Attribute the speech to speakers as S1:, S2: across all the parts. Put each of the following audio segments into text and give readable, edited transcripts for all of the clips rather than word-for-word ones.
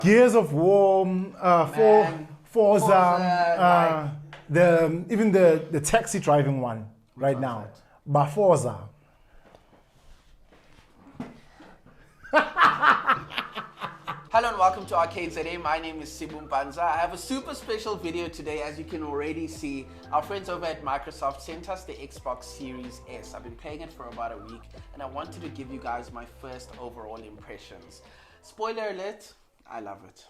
S1: Gears of War, Forza, even the taxi driving one right now, but Forza.
S2: Hello and welcome to Arcade ZA. My name is Sibu Mpanza. I have a super special video today. As you can already see, our friends over at Microsoft sent us the Xbox Series S. I've been playing it for about a week and I wanted to give you guys my first overall impressions. Spoiler alert, I love it.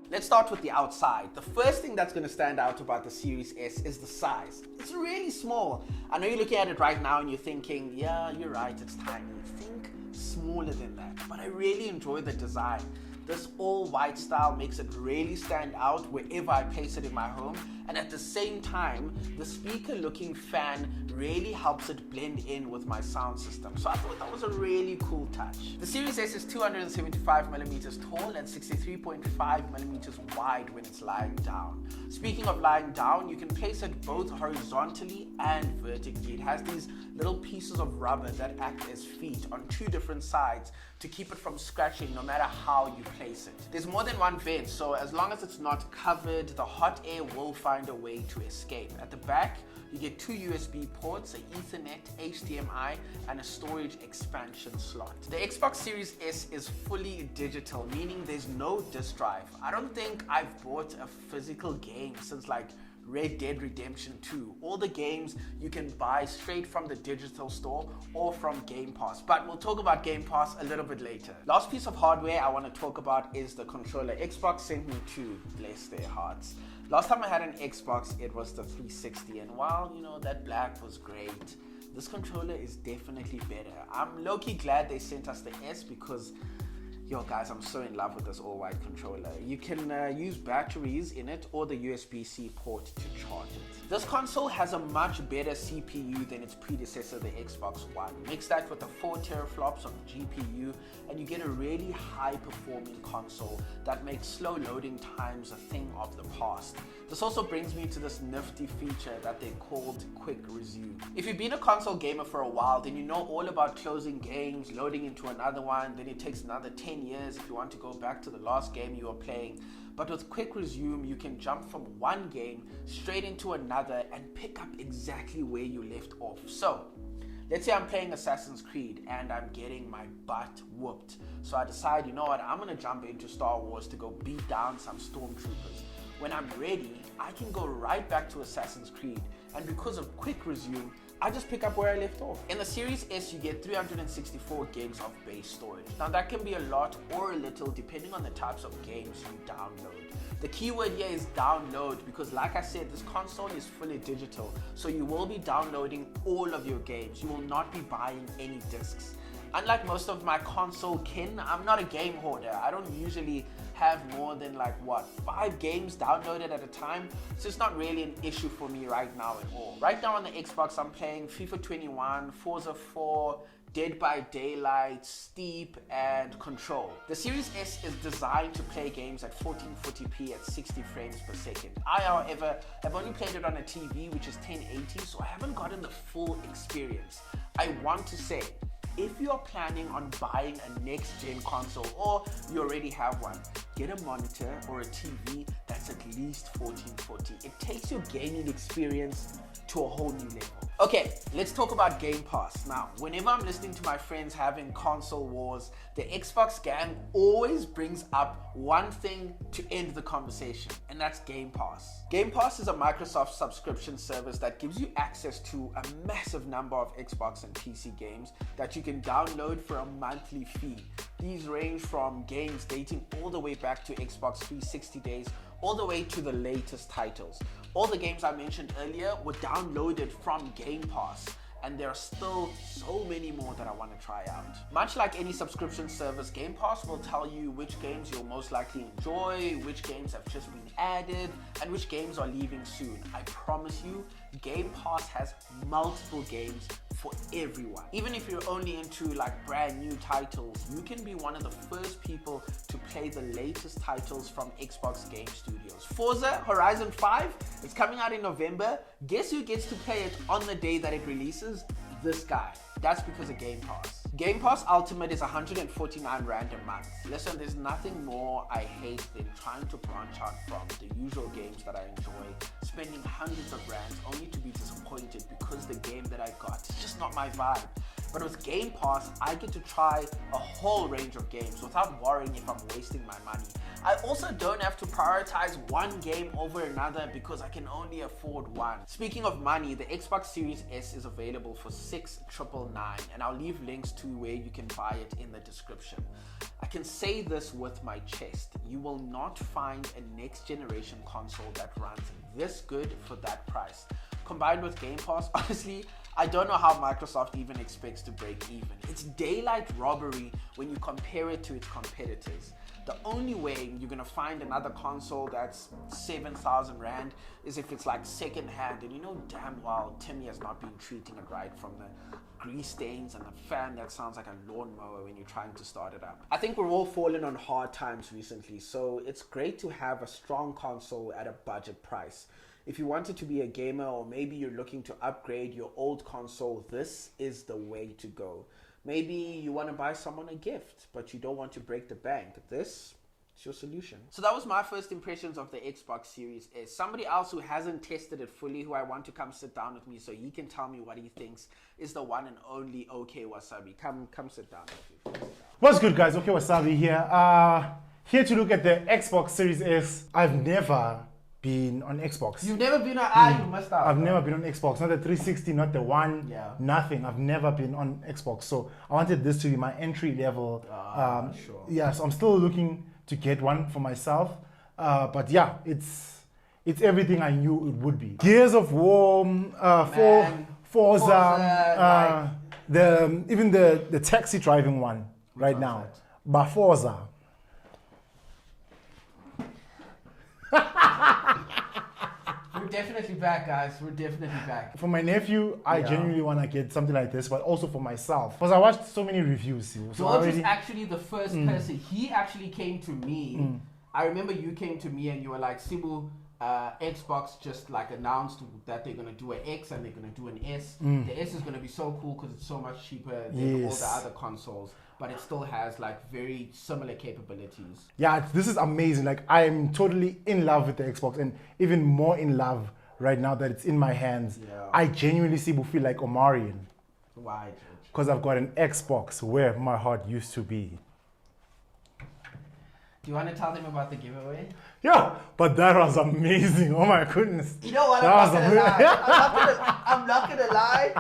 S2: Let's start with the outside. The first thing that's going to stand out about the Series S is the size. It's really small. I know you're looking at it right now and you're thinking, yeah, you're right, it's tiny. Think smaller than that. But I really enjoy the design. This all white style makes it really stand out wherever I place it in my home. And at the same time, the speaker looking fan really helps it blend in with my sound system. So I thought that was a really cool touch. The Series S is 275 millimeters tall and 63.5 millimeters wide when it's lying down. Speaking of lying down, you can place it both horizontally and vertically. It has these little pieces of rubber that act as feet on two different sides to keep it from scratching no matter how you place it. There's more than one vent, so as long as it's not covered, the hot air will find a way to escape. At the back, you get two USB ports, an Ethernet, HDMI, and a storage expansion slot. The Xbox Series S is fully digital, meaning there's no disk drive. I don't think I've bought a physical game since like Red Dead Redemption 2. All the games you can buy straight from the digital store or from Game Pass, but we'll talk about Game Pass a little bit later. Last piece of hardware I want to talk about is the controller. Xbox sent me two, bless their hearts. Last time I had an Xbox, it was the 360, and while, you know, that black was great, this controller is definitely better. I'm low-key glad they sent us the S because, yo guys, I'm so in love with this all-white controller. You can use batteries in it or the USB-C port to charge it. This console has a much better CPU than its predecessor, the Xbox One. Mix that with the 4 teraflops of GPU and you get a really high-performing console that makes slow loading times a thing of the past. This also brings me to this nifty feature that they called Quick Resume. If you've been a console gamer for a while, then you know all about closing games, loading into another one, then it takes another 10 years if you want to go back to the last game you were playing. But with Quick Resume, you can jump from one game straight into another and pick up exactly where you left off. So, let's say I'm playing Assassin's Creed and I'm getting my butt whooped. So I decide, you know what, I'm gonna jump into Star Wars to go beat down some stormtroopers. When I'm ready, I can go right back to Assassin's Creed, and because of Quick Resume, I just pick up where I left off. In the Series S, you get 364 gigs of base storage. Now that can be a lot or a little depending on the types of games you download. The keyword here is download because, like I said, this console is fully digital, so you will be downloading all of your games. You will not be buying any discs. Unlike most of my console kin, I'm not a game hoarder. I don't usually have more than 5 games downloaded at a time, so it's not really an issue for me right now at all. Right now on the Xbox, I'm playing FIFA 21, Forza 4, Dead by Daylight, Steep, and Control. The Series S is designed to play games at 1440p at 60 frames per second. I, however, have only played it on a TV which is 1080, so I haven't gotten the full experience. I want to say, if you're planning on buying a next-gen console or you already have one, get a monitor or a TV that's at least 1440. It takes your gaming experience to a whole new level. Okay, let's talk about Game Pass. Now, whenever I'm listening to my friends having console wars, the Xbox gang always brings up one thing to end the conversation, and that's Game Pass. Game Pass is a Microsoft subscription service that gives you access to a massive number of Xbox and PC games that you can download for a monthly fee. These range from games dating all the way back to Xbox 360 days, all the way to the latest titles. All the games I mentioned earlier were downloaded from Game Pass, and there are still so many more that I want to try out. Much like any subscription service, Game Pass will tell you which games you'll most likely enjoy, which games have just been added, and which games are leaving soon. I promise you, Game Pass has multiple games for everyone. Even if you're only into brand new titles, you can be one of the first people to play the latest titles from Xbox Game Studios. Forza Horizon 5 is coming out in November. Guess who gets to play it on the day that it releases? This guy. That's because of Game Pass. Game Pass Ultimate is 149 Rand a month. Listen, there's nothing more I hate than trying to branch out from the usual games that I enjoy, spending hundreds of rands only to be disappointed because the game that I got is just not my vibe. But with Game Pass, I get to try a whole range of games without worrying if I'm wasting my money. I also don't have to prioritize one game over another because I can only afford one. Speaking of money, the Xbox Series S is available for $6,999, and I'll leave links to where you can buy it in the description. I can say this with my chest: you will not find a next generation console that runs this good for that price. Combined with Game Pass, honestly, I don't know how Microsoft even expects to break even. It's daylight robbery when you compare it to its competitors. The only way you're gonna find another console that's 7,000 Rand is if it's like second hand, and you know damn well Timmy has not been treating it right, from the grease stains and the fan that sounds like a lawnmower when you're trying to start it up. I think we're all falling on hard times recently, so it's great to have a strong console at a budget price. If you wanted to be a gamer, or maybe you're looking to upgrade your old console, this is the way to go. Maybe you want to buy someone a gift, but you don't want to break the bank. This is your solution. So that was my first impressions of the Xbox Series S. Somebody else who hasn't tested it fully, who I want to come sit down with me so he can tell me what he thinks, is the one and only OK Wasabi. Come sit down with you.
S1: What's good, guys? OK Wasabi here. Here to look at the Xbox Series S. I've never been on Xbox.
S2: You've never been on? You must have.
S1: I've never been on Xbox. Not the 360, not the One.
S2: Yeah.
S1: Nothing. I've never been on Xbox. So I wanted this to be my entry level.
S2: Sure.
S1: Yeah, so I'm still looking to get one for myself. But yeah, it's everything I knew it would be. Gears of War, Forza, even the taxi driving one right now. But Forza.
S2: We're definitely back, guys. We're definitely back.
S1: For my nephew, I genuinely want to get something like this, but also for myself. Because I watched so many reviews. So
S2: George was actually the first person. He actually came to me. I remember you came to me and you were like, Sibu, Xbox just like announced that they're going to do an X and they're going to do an S. The S is going to be so cool because it's so much cheaper than all the other consoles, but it still has like very similar capabilities.
S1: Yeah, this is amazing. Like, I'm totally in love with the Xbox, and even more in love right now that it's in my hands.
S2: Yeah.
S1: I genuinely feel like Omarion.
S2: Why, George?
S1: Because I've got an Xbox where my heart used to be.
S2: Do you want to tell them about the giveaway?
S1: Yeah, but that was amazing. Oh my goodness.
S2: You know what? I'm not gonna lie.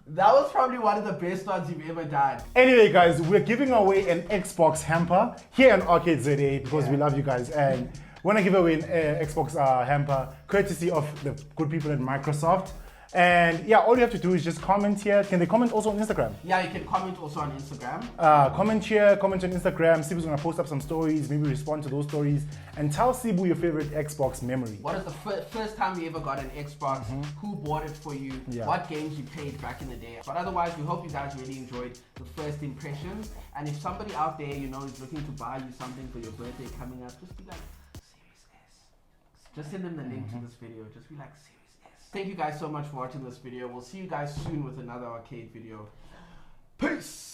S2: That was probably one of the best ones you've ever done.
S1: Anyway, guys, we're giving away an Xbox hamper here on Arcade ZA because we love you guys, and we want to give away an Xbox hamper courtesy of the good people at Microsoft. And yeah, all you have to do is just comment here. Can they comment also on Instagram?
S2: Yeah, you can comment also on Instagram.
S1: Comment here, comment on Instagram. Sibu's gonna post up some stories, maybe respond to those stories, and tell Sibu your favorite Xbox memory.
S2: What is the first time you ever got an Xbox? Who bought it for you?
S1: Yeah.
S2: What games you played back in the day? But otherwise, we hope you guys really enjoyed the first impressions. And if somebody out there, you know, is looking to buy you something for your birthday coming up, just be like, Series S. Just send them the link to this video. Just be like, Series S. Thank you guys so much for watching this video. We'll see you guys soon with another arcade video. Peace!